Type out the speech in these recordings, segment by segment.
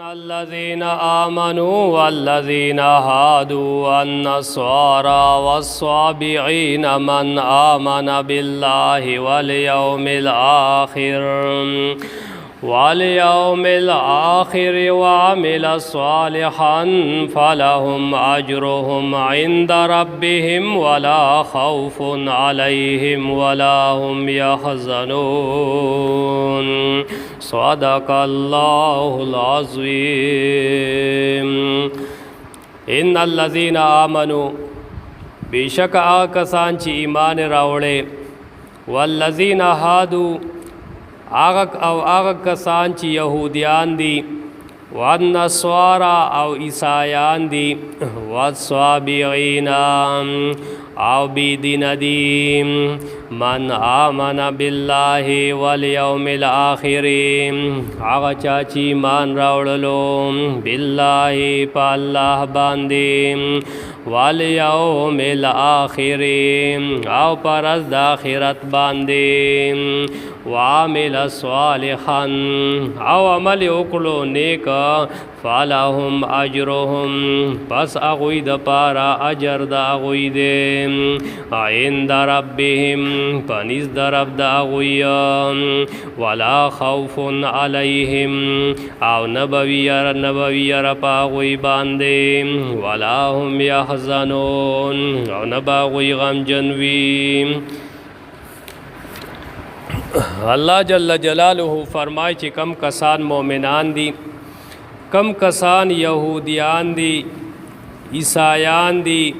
الذين آمنوا والذين هادوا والنصارى والصابئين من آمن بالله واليوم الآخر وعمل صالحا فلهم أجرهم عند ربهم ولا خوف عليهم ولا هم يحزنون صدق الله العظيم ان الذين آمنوا بیشک آکسان چی ایمان راوڑے والذین هادوا آغا کسان چی یہودیان دی والنصارى او عیسایان دی والصابئین او بیدین دی من آمن باللہ والیوم الآخر آغا چاچی ایمان راوڑلو باللہ پا اللہ باندی والیوم الآخر او پرز داخرت باندی وعمل صالحا او عمل اکلو نیک فالهم اجرهم پس اغوی د پارا اجر دا اغوی دے عند ربهم پنیز دا رب دا اغوی ولا خوف علیهم او نبویر پا اغوی باندے ولا هم یحزنون او نبا اغوی غم جنوی اللہ جل جلالہ فرمائے چی کم کسان مومنان دی کم کسان یہودیان دی عیسایان دی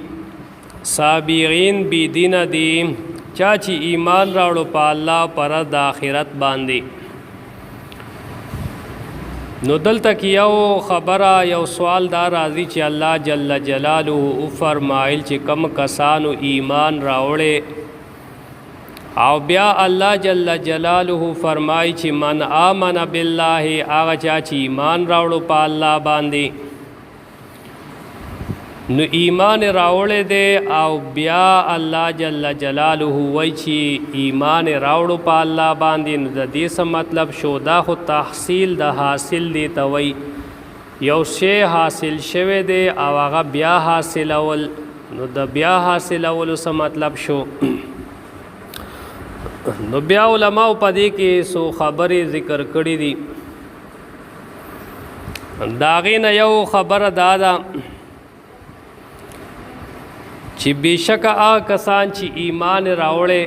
صابئین بی دین دی چاچی ایمان راوڑو پا اللہ پر دا آخرت باندی نو دل تک یو خبرہ یو سوال دا راضی چی اللہ جل جلالہ فرمائل چی کم کسانو ایمان راوڑے او بیا اللہ جل جلالہ فرمائی چی من آمن باللہ آغا چاچی ایمان راوڑو پا اللہ باندی نو ایمان راوڑے دے او بیا اللہ جل جلالہ وی چی ایمان راوڑو پا اللہ باندی نو دا دیسا مطلب شو دا خود تحصیل دا حاصل دی توی یو شے حاصل شوے دے او آغا بیا حاصل اول نو دا بیا حاصل اولو سا مطلب شو نو بیا علماء پدې کې سو خبرې ذکر کړې دي داغې نه یو خبره دا ده چې بېشکه هغه کسان چې ایمان راوړې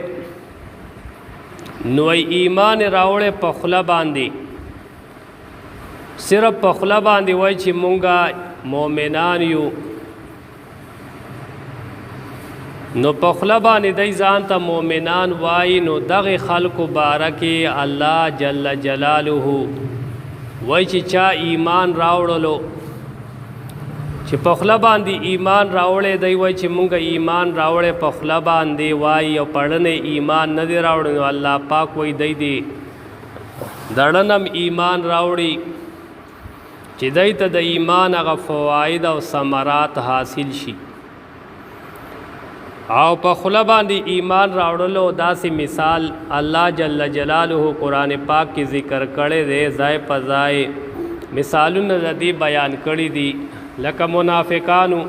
نو ایمان راوړې په خوله باندې صرف په خوله باندې وایي چې مونږه مؤمنان یو نو پخلا باندې دای ځان ته مؤمنان وای نو دغه خلق بارکه الله جل جلاله وای چې چا ایمان راوړلو چې پخلا باندې ایمان راوړې دی وای چې مونږ ایمان راوړې پخلا باندې وای او پړنه ایمان نه دی راوړل الله پاک وای دی دی دړنم ایمان راوړي چې دای ته د ایمان هغه فواید او ثمرات حاصل شي او په خوله باندې ایمان راوړلو داسې مثال الله جل جلاله قرآن پاک کی ذکر کړي دی ځای په ځای مثالونه د دې بیان کړي دي لکه منافقانو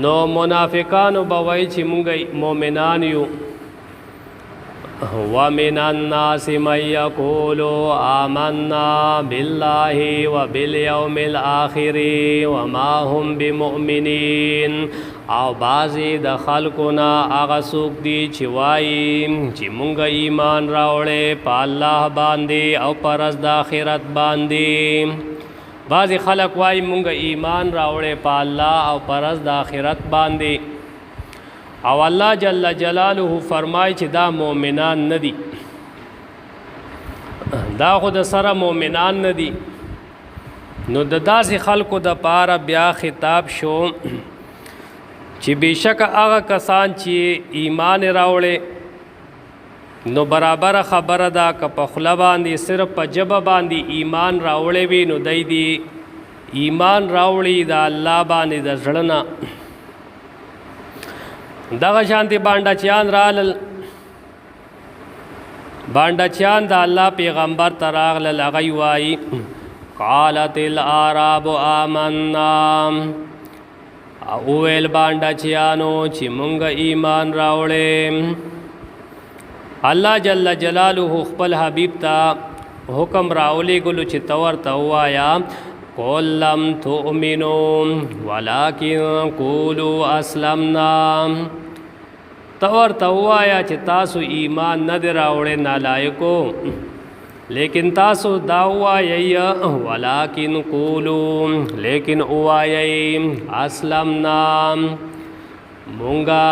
نو منافقانو به وایي چې مونږ مؤمنان یو ومن الناس من يقول آمنا بالله وباليوم الآخر وما هم بمؤمنين او بعضی د خلقنا آغا سوک دی چی وائی چی مونگا ایمان راوڑے پا اللہ باندی او پرز د آخرت باندی بعضی خلق وائی مونگا ایمان راوڑے پا اللہ او پرز د آخرت باندی او اللہ جل جلالہ فرمائی چی دا مومنان ندی دا خود سر مومنان ندی نو د داسی خلقو د پارا بیا خطاب شو چې بیشک هغه کسان چې ایمان راوړي نو برابر خبره ده که په خوله باندې صرف په ژبه باندې ایمان راوړی وي نو دی دی ایمان راوړي د الله باندې د زړه نه دغه شانتي بانډاچیان رالل بانډاچیان د الله پیغمبر ته راغلل هغه وایي قالت الاعراب آمنا اویل بانډا چیانو چې مونږ ایمان راوړې. الله جل جلاله خپل حبیب ته حکم راولې ګلو چې تور ته وایا قل لم تؤمنوا ولكن قولوا اسلمنا. تور ته وایا چې تاسو ایمان نه راوړې نالایکو، لیکن تاسو دا وایي ولکن قولوا، لیکن وایي اسلمنا مونږه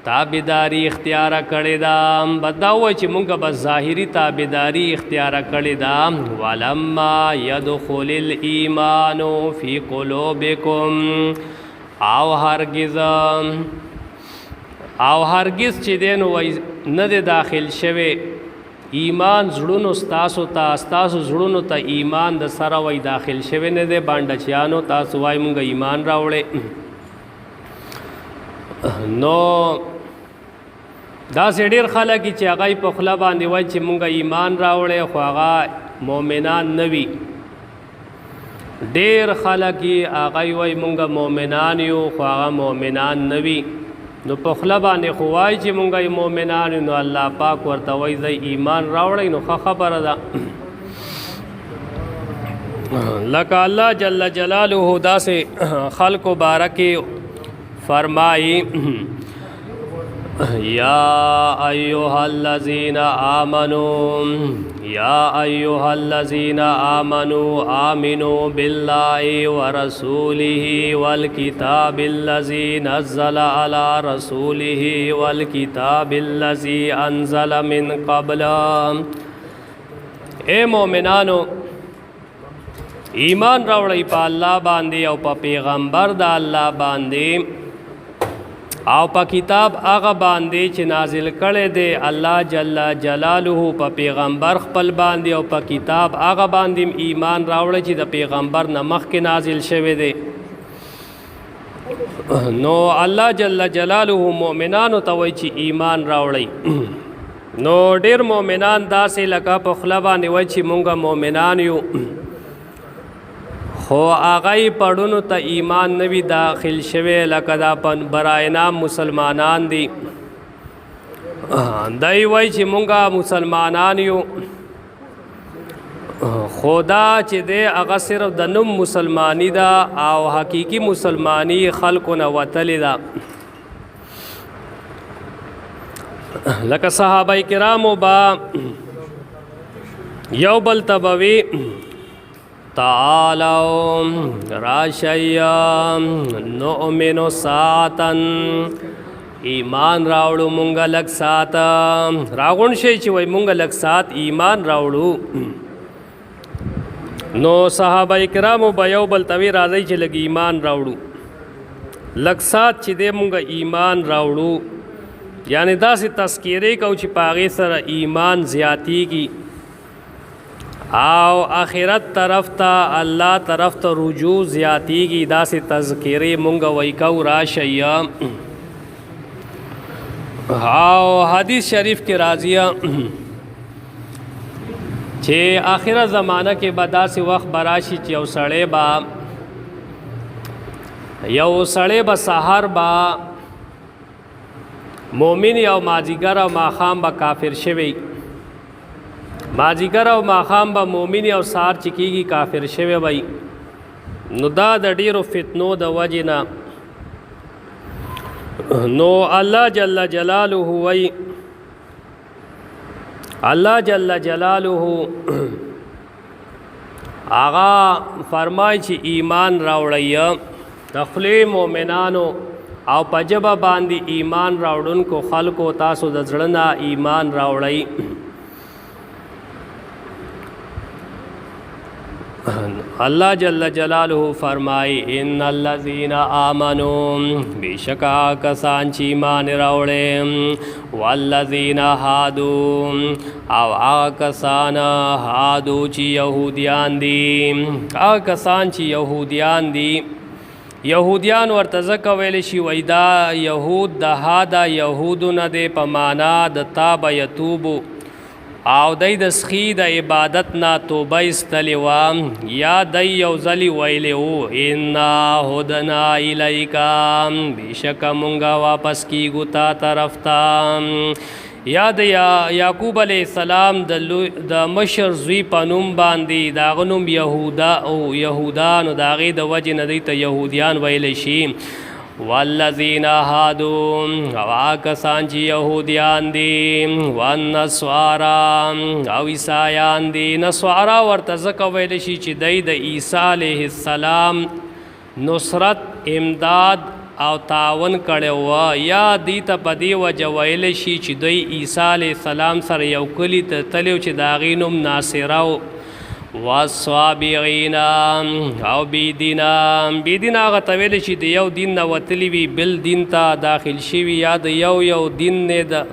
تابعداري اختیار کړې ده. بداوه چې مونږه بس ظاهري تابعداري اختیار کړې ده. ولما يدخل الايمان في قلوبكم او هرگز چې دین وای نه داخل شوه ایمان زړونو ستاسو زړونو ته ایمان د سره وای داخل شوه نه ده. باندې چانو تاسو وای مونږ ایمان راوړې. نو دا ډېر خلک چې هغه په خلا باندې وای چې مونږ ایمان راوړې خو هغه مؤمنان نه وي. ډېر خلک هغه وای مونږ مؤمنان یو خو هغه مؤمنان نه وي. نو په خلا باندې خو وای چې مونږ مؤمنان نو الله پاک ورته وای زې ایمان راوړې نو خبره ده. لکه الله جل جلاله داسې خلق بارک فرمائی یا ایها الذین آمنوا آمنوا بالله ورسوله والکتاب الذی نزل علی رسوله والکتاب الذی انزل من قبل. اے مومنانو ایمان راوړی په الله باندې او په پیغمبر د الله باندې او په کتاب هغه باندې چې نازل کړي دی الله جل جلاله په پیغمبر خپل باندې او په کتاب هغه باندې ایمان راوړی چې د پیغمبر نه مخکې نازل شوی دی. نو الله جل جلاله مؤمنانو ته وایي چې ایمان راوړی. نو ډېر مؤمنان داسې لکه په خوله باندې وایي چې مونږ مؤمنان یو خو هغه پړونو ته ایمان نوی داخل شوی لکه دا براینا مسلمانان دي. دای وای چې مونږه مسلمانان یو خدا چې دې هغه صرف د نوم مسلمانی دا او حقيقي مسلمانی خلقو نه وتلی دا. لکه صحابه کرامو با یو بل تبوی تعالوا راشیا نؤمن ساتن ایمان راوړو مونږه لک سات راغون شي چې وای مونږه لک سات ایمان راوړو. نو صحابه کرامو به یو بل توی راځي چې لګ ایمان راوړو لک سات چې دې مونږه ایمان راوړو یعنی داسې تذکیره کو چې پاغه سره ایمان زیاتیږي او آخرت طرف ته الله طرف ته رجوع زیاتیږي. داسې تذکیره مونږ وای کو راشیا. او حدیث شریف کې راځي چې آخره زمانہ کې به داسې وخت براشي چې یو سړی به سحر با مومن او مازیګر او ماخام به کافر شوی. مازیګر او ماخام به مومن او سار چکیږي کافر شوی وای. نو دا د ډیرو فتنو د وجنا نو الله جل جلاله وای الله جل جلاله آغا فرمای چې ایمان راوړی تخلی مومنانو او پجبه باندې ایمان راوړونکو خلکو تاسو د زړه نه ایمان راوړی. اللہ جل جلالہ فرمائی ان الذین آمنوا بیشکا کسان چی ایمان راوڑے والذین ہادو او آکسان ہادو چی یہودیان دی آکسان چی یہودیان دی یہودیان ورتزک ویلشی ویدا یہود دا ہادا یہودو ندے پمانا دا تاب یتوبو او دای د سخی د عبادت نه توبه استلی و یا دای یو ځلی ویلی و انا هدنا الیکا بشک مونږه واپس کیږو تا طرف ته یا د یعقوب علیہ السلام د مشر زوی په نوم باندې دا غنوم یهودا او یهودان د هغې د وجې نه دوی ته یهودیان ویلی شي والذین هادو او کسان چې یهودیان دي والنصارا او عیسایان دي نصارا ورته ځکه ویلی شي چې دی د عیسی علیه السلام نصرت امداد او تعاون کړی و یا دی ته په دې وجه ویلی شي چې دوی عیسی علیه السلام سره یو کلي ته تللی چې د هغې نوم ناصره والصابغین او بیدینا هغه ته ویلی چې د یو دین نه وتلی وي بل دین ته داخل شوي یا د یو دین نه د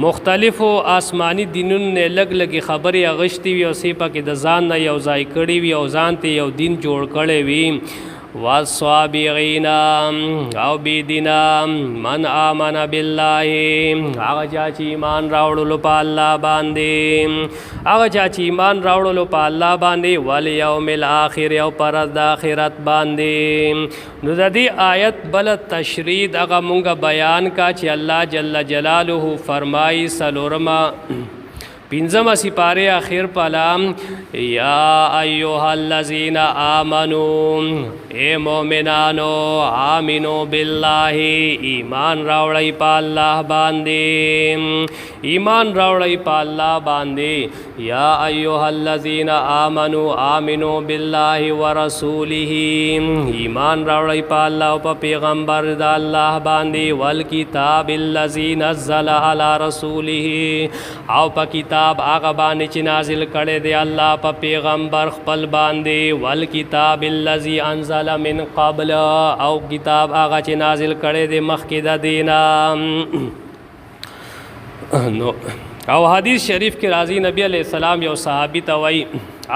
مختلفو آسمانی دینونو نه لږ لږې خبرې اغشتې وي او سی پکې د ځان نه یو ځای کړي وي او ځان ته یو دین جوړ کړی وي والصابغین او بیدینا من آمن بالله هغه چا چې ایمان راوړلو په الله باندې هغه چا چې ایمان راوړلو په الله باندې والیوم الاخر او پر د آخرت باندې نو د دې آیت بل تشرید هغه مونږ بیان کا چې الله جل جلاله فرمایي سلورما پنځم سپاره اخر پلام یا ایها الذین آمنو اے مومنانو آمنو بالله ایمان راوړی په الله باندې ایمان راوړی په الله باندې یا ایها الذین آمنو آمنو بالله ورسوله ایمان راوړی په الله او په پیغمبر د الله باندې والکتاب الذی نزل علی رسوله او په کتاب هغه باندې چې نازل کړی دی الله په پیغمبر خپل باندې والکتاب الذی انزل من قبل او کتاب هغه چې نازل کړی دی مخکې د دینه نو او حدیث شریف کې راځي نبی علیہ السلام یو صحابي ته وایي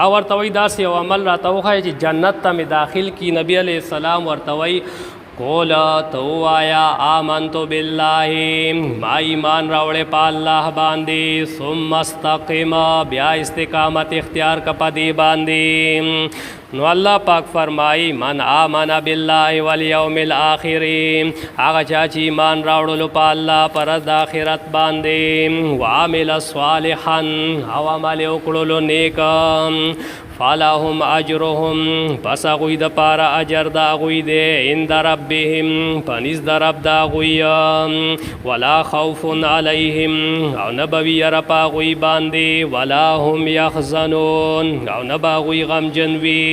او ورته وایي داسې یو عمل راته وښایه چې جنت ته مې داخل کی نبی علیہ السلام ورته وایي قولا تو آیا آمنتو بالله ما ایمان راوڑے پا اللہ باندی ثم استقیم بیا استقامت اختیار کا پدی باندی نو اللہ پاک فرمائی من آمن بالله والیوم الاخر آغا چاچی ایمان راوڑلو پا اللہ پر د آخرت باندی وعمل صالحا او عمل اکڑلو نیکم فلهم اجرهم پس اغوی د پارا اجر دا اغوی دے عند ربهم پنیز دا رب دا اغوی ولا خوف علیهم او نبوی رپا اغوی باندی ولا هم یخزنون او نبا اغوی غم جنوی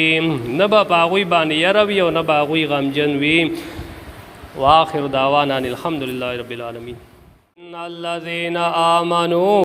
نبا پا اغوی باندی یروی او نبا اغوی غم جنوی وآخر دعوانا الحمدللہ رب العالمین ان الذین آمنوا